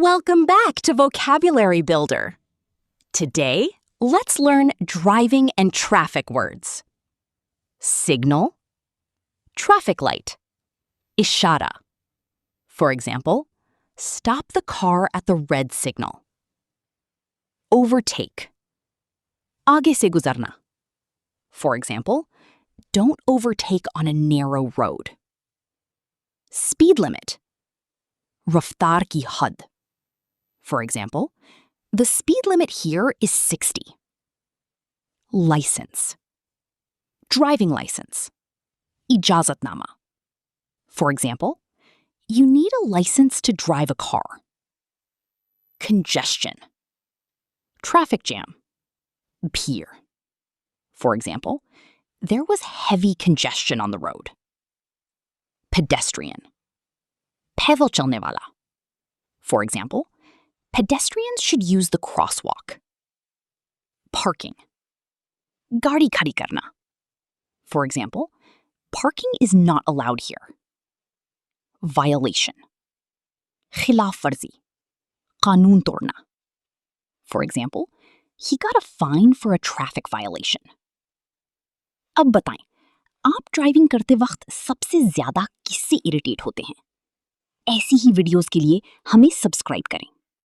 Welcome back to Vocabulary Builder. Today, let's learn driving and traffic words. Signal, traffic light, ishara. For example, stop the car at the red signal. Overtake, आगे से गुजरना. For example, don't overtake on a narrow road. Speed limit, रफ्तार की हद. For example, the speed limit here is 60. License, driving license, ijazatnama. For example, you need a license to drive a car. Congestion, traffic jam, bhir. For example, there was heavy congestion on the road. Pedestrian, पैदल चलने वाला. For example, pedestrians should use the crosswalk. Parking, गाड़ी खड़ी करना. For example, parking is not allowed here. Violation, खिलाफ वर्जी, कानून तोड़ना. For example, he got a fine for a traffic violation. अब बताएं, आप ड्राइविंग करते वक्त सबसे ज्यादा किससे इरिटेट होते हैं? ऐसी ही वीडियोस के लिए हमें सब्सक्राइब करें.